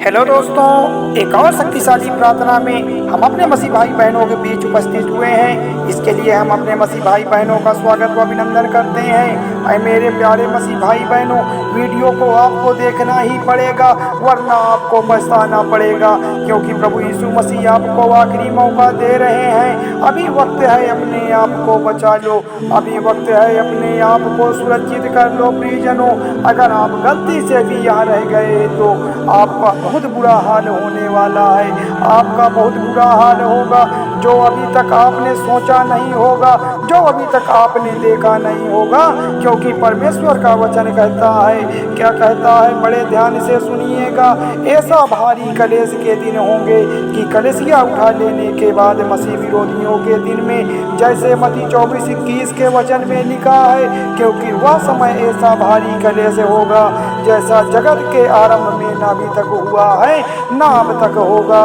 Hello दोस्तों, एक और शक्तिशाली प्रार्थना में हम अपने मसीह भाई बहनों के बीच उपस्थित हुए हैं। इसके लिए हम अपने मसीह भाई बहनों का स्वागत व अभिनंदन करते हैं। ऐ मेरे प्यारे मसीह भाई बहनों, वीडियो को आपको देखना ही पड़ेगा, वरना आपको पछताना पड़ेगा, क्योंकि प्रभु यीशु मसीह आपको आखिरी मौका दे रहे हैं। अभी वक्त है, अपने आप को बचा लो। अभी वक्त है, अपने आप को सुरक्षित कर लो। प्रियजनों, अगर आप गलती से भी यहाँ रह गए तो आपका बहुत बुरा हाल होने वाला है। आपका बहुत बुरा हाल होगा, जो अभी तक आपने सोचा नहीं होगा, जो अभी तक आपने देखा नहीं होगा, क्योंकि परमेश्वर का वचन कहता है, क्या कहता है, बड़े ध्यान से सुनिएगा। ऐसा भारी कलेश के दिन होंगे कि कलेशिया उठा लेने के बाद मसीह विरोधियों के दिन में, जैसे मत्ती 24:21 के वचन में लिखा है, क्योंकि वह समय ऐसा भारी कलेश होगा जैसा जगत के आरंभ में न अभी तक हुआ है, ना अब तक होगा।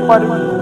पर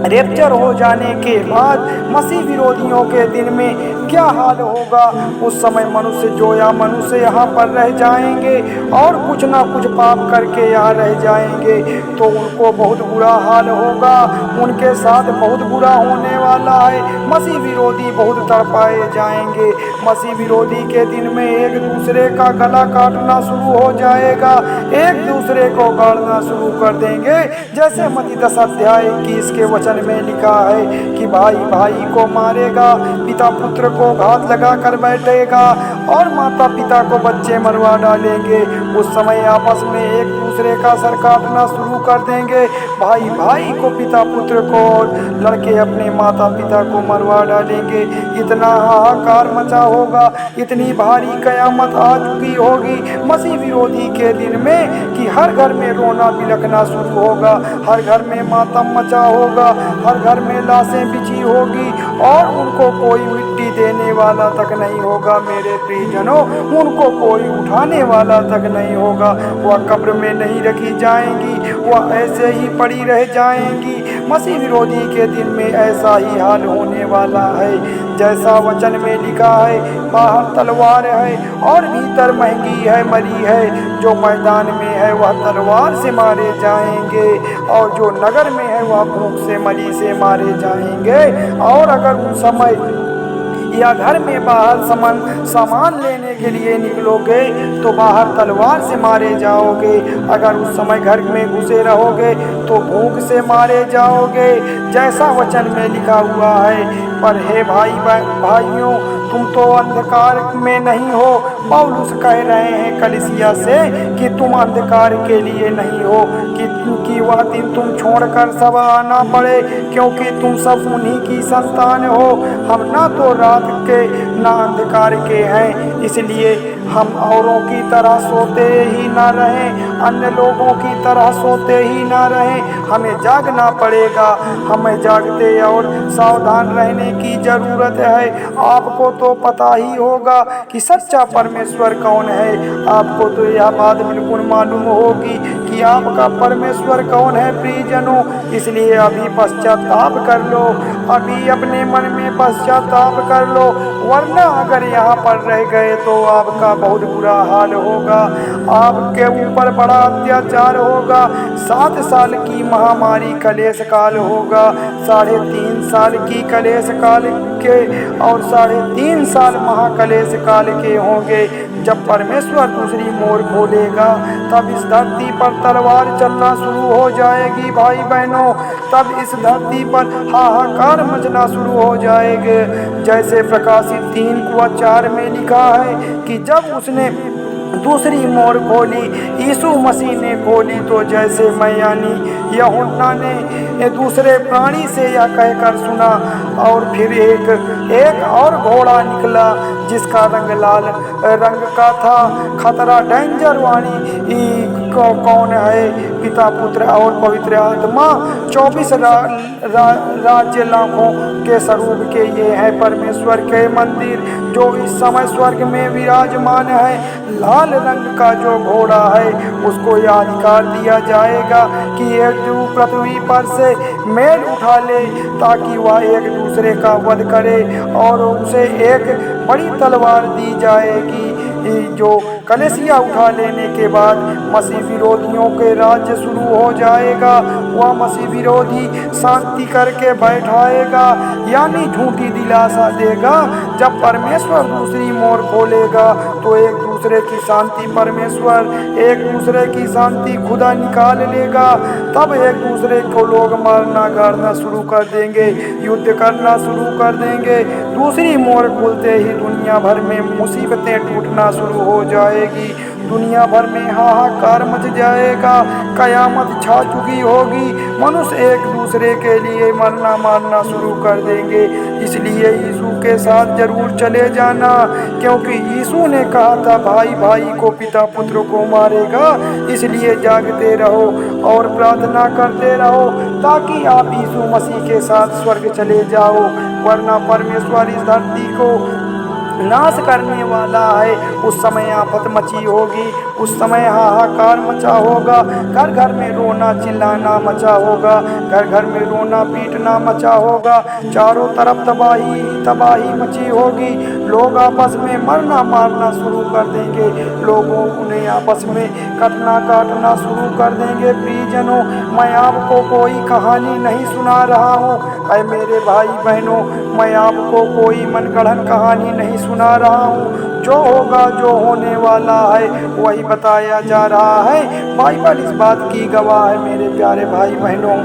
रेप्चर हो जाने के बाद मसीह विरोधियों के दिन में क्या हाल होगा? उस समय मनुष्य यहाँ पर रह जाएंगे और कुछ ना कुछ पाप करके यहाँ रह जाएंगे, तो उनको बहुत बुरा हाल होगा। उनके साथ बहुत बुरा होने वाला है। मसीह विरोधी बहुत तड़पाए जाएंगे। मसीह विरोधी के दिन में एक दूसरे का गला काटना शुरू हो जाएगा, एक दूसरे को गाड़ना शुरू कर देंगे। जैसे मत्ती 10:21 के वचन में लिखा है कि भाई भाई को मारेगा, पिता पुत्र को घात लगा कर बैठेगा और माता पिता को बच्चे मरवा डालेंगे। उस समय आपस में एक दूसरे का सर काटना शुरू कर देंगे। भाई भाई को, पिता पुत्र को, और लड़के अपने माता पिता को मरवा डालेंगे। इतना हाहाकार मचा होगा, इतनी भारी कयामत आ चुकी होगी मसीह विरोधी के दिन में कि हर घर में रोना बिलखना शुरू होगा, हर घर में मातम मचा होगा, हर घर में लाशें बिछी होगी और उनको कोई मिट्टी देने वाला तक नहीं होगा। मेरे प्रियजनों, उनको कोई उठाने वाला तक नहीं होगा। वह कब्र में नहीं रखी जाएंगी, वह ऐसे ही पड़ी रह जाएंगी। मसीह विरोधी के दिन में ऐसा ही हाल होने वाला है जैसा वचन में लिखा है, बाहर तलवार है और भीतर महंगी है मरी है। जो मैदान में है वह तलवार से मारे जाएंगे और जो नगर में है वह भूख से मरी से मारे जाएंगे। और अगर उस समय या घर में बाहर सामान लेने के लिए निकलोगे तो बाहर तलवार से मारे जाओगे। अगर उस समय घर में घुसे रहोगे तो भूख से मारे जाओगे, जैसा वचन में लिखा हुआ है। पर हे भाइयों, तुम तो अंधकार में नहीं हो। पौलुस कह रहे हैं कलीसिया से कि तुम अंधकार के लिए नहीं हो, कि वह दिन तुम छोड़कर सब आना पड़े, क्योंकि तुम सब उन्हीं की संतान हो। हम ना तो रात के ना अंधकार के हैं, इसलिए हम औरों की तरह सोते ही ना रहें, अन्य लोगों की तरह सोते ही ना रहें। हमें जागना पड़ेगा, हमें जागते और सावधान रहने की ज़रूरत है। आपको तो पता ही होगा कि सच्चा परमेश्वर कौन है। आपको तो यह बात बिल्कुल मालूम होगी कि आपका परमेश्वर कौन है। प्रियजनों, इसलिए अभी पश्चाताप कर लो, अभी अपने मन में पश्चाताप कर लो, वरना अगर यहाँ पर रह गए तो आपका बहुत बुरा हाल होगा। आपके ऊपर बड़ा अत्याचार होगा। 7 साल की महामारी कलेश काल होगा, 3.5 साल की कलेश काल के और 3.5 साल महाकलेश काल के होंगे। जब परमेश्वर दूसरी मोर खोलेगा तब इस धरती पर तलवार चलना शुरू हो जाएगी। भाई बहनों, तब इस धरती पर हाहाकार मचना शुरू हो जाएगा। जैसे प्रकाशित 3:4 में लिखा है कि जब उसने दूसरी मोर खोली, यीशु मसीह ने खोली, तो जैसे मैं यानी यूहन्ना ने दूसरे प्राणी से यह कहकर सुना, और फिर एक और घोड़ा निकला जिसका रंग लाल रंग का था। खतरा, डेंजर वाणी कौन है? पिता, पुत्र और पवित्र आत्मा। 24 राज्य लाखों के स्वरूप के ये है परमेश्वर के मंदिर, जो इस समय स्वर्ग में विराजमान है। लाल रंग का जो घोड़ा है उसको यह अधिकार दिया जाएगा कि एक पृथ्वी पर से मेल उठा ले, ताकि वह एक दूसरे का वध करे, और उसे एक बड़ी तलवार दी जाएगी जो कलेसिया उठा लेने के बाद मसीह विरोधियों के राज्य शुरू हो जाएगा। वह मसीह विरोधी शांति करके बैठाएगा, यानी झूठी दिलासा देगा। जब परमेश्वर दूसरी मोर खोलेगा तो एक दूसरे की शांति परमेश्वर एक दूसरे की शांति खुदा निकाल लेगा। तब एक दूसरे को लोग मारना गाड़ना शुरू कर देंगे, युद्ध करना शुरू कर देंगे। दूसरी मोर खुलते ही दुनिया भर में मुसीबतें टूटना शुरू हो जाएगी, दुनिया भर में हाहाकार मच जाएगा, कयामत छा चुकी होगी। मनुष्य एक दूसरे के लिए मरना मारना शुरू कर देंगे। इसलिए यीशु के साथ जरूर चले जाना, क्योंकि यीशु ने कहा था भाई भाई को पिता पुत्र को मारेगा। इसलिए जागते रहो और प्रार्थना करते रहो ताकि आप यीशु मसीह के साथ स्वर्ग चले जाओ, वरना परमेश्वर इस धरती को नाश करने वाला है। उस समय आफत मची होगी, उस समय हाहाकार मचा होगा, घर घर में रोना चिल्लाना मचा होगा, घर घर में रोना पीटना मचा होगा। चारों तरफ तबाही तबाही मची होगी। लोग आपस में मरना मारना शुरू कर देंगे, लोगों उन्हें आपस में कटना काटना शुरू कर देंगे। प्रियजनों, मैं आपको कोई कहानी नहीं सुना रहा हूँ, ऐ मेरे भाई बहनों, मैं आपको कोई मनगढ़ंत कहानी नहीं सुना रहा हूँ। जो होगा, जो होने वाला है, वही बताया जा रहा है। बाइबल इस बात की गवाह है मेरे प्यारे भाई बहनों,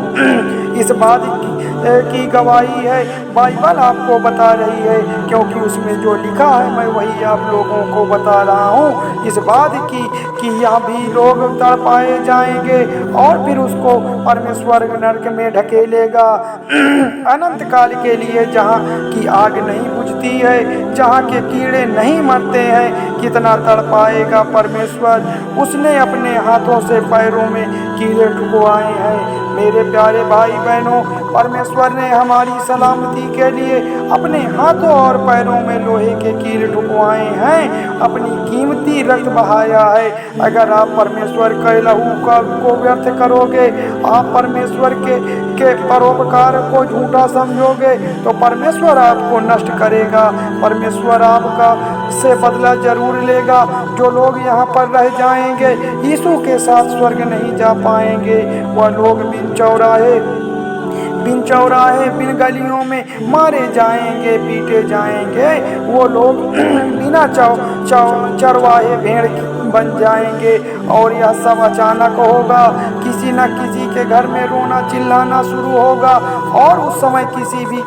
इस बात की गवाही है। बाइबल आपको बता रही है, क्योंकि उसमें जो लिखा है मैं वही आप लोगों को बता रहा हूँ। इस बात की कि यहाँ भी लोग तड़पाए जाएंगे और फिर उसको परमेश्वर नरक में ढकेलेगा अनंत काल के लिए, जहाँ की आग नहीं बुझती है, जहाँ के कीड़े नहीं मरते हैं। कितना तड़पाएगा परमेश्वर। उसने अपने हाथों से पैरों में कीड़े ठुकवाए हैं। मेरे प्यारे भाई बहनों, परमेश्वर ने हमारी सलामती के लिए अपने हाथों और पैरों में लोहे के कील ठुकवाए हैं, अपनी कीमती रक्त बहाया है। अगर आप परमेश्वर के लहू को व्यर्थ करोगे, आप परमेश्वर के परोपकार को झूठा समझोगे, तो परमेश्वर आपको नष्ट करेगा। परमेश्वर आपका से बदला जरूर लेगा। जो लोग यहाँ पर रह जाएंगे, यीशु के साथ स्वर्ग नहीं जा पाएंगे। वह लोग बिन चौराहे बिन गलियों में मारे जाएंगे, पीटे जाएंगे। वो लोग बिना चरवाहे भेड़ बन जाएंगे। और यह सब अचानक होगा। किसी न किसी के घर में रोना चिल्लाना शुरू होगा, और उस समय किसी भी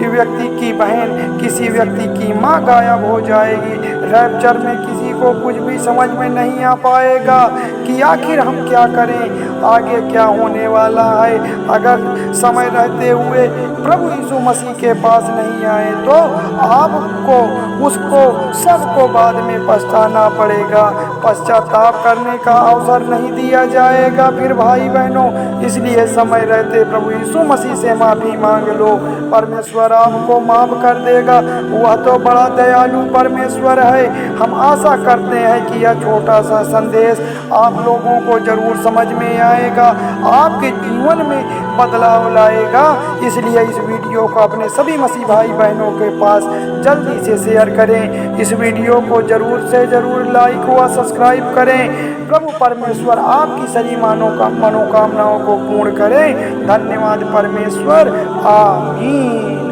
व्यक्ति की बहन, किसी व्यक्ति की माँ गायब हो जाएगी। रैप्चर में किसी को कुछ भी समझ में नहीं आ पाएगा कि आखिर हम क्या करें, आगे क्या होने वाला है। अगर समय रहते हुए प्रभु यीशु मसीह के पास नहीं आए तो आपको उसको सबको बाद में पछताना पड़ेगा। पश्चाताप करने का अवसर नहीं दिया जाएगा फिर भाई बहनों। इसलिए समय रहते प्रभु यीशु मसीह से माफ़ी मांग लो, परमेश्वर आपको माफ़ कर देगा। वह तो बड़ा दयालु परमेश्वर है। हम आशा करते हैं कि यह छोटा सा संदेश आप लोगों को जरूर समझ में आएगा, आपके जीवन में बदलाव लाएगा। इसलिए इस वीडियो को अपने सभी मसीह भाई बहनों के पास जल्दी से शेयर करें। इस वीडियो को जरूर से जरूर लाइक व सब्सक्राइब करें। प्रभु परमेश्वर आपकी सभी मनोकामनाओं को पूर्ण करें। धन्यवाद परमेश्वर, आमीन।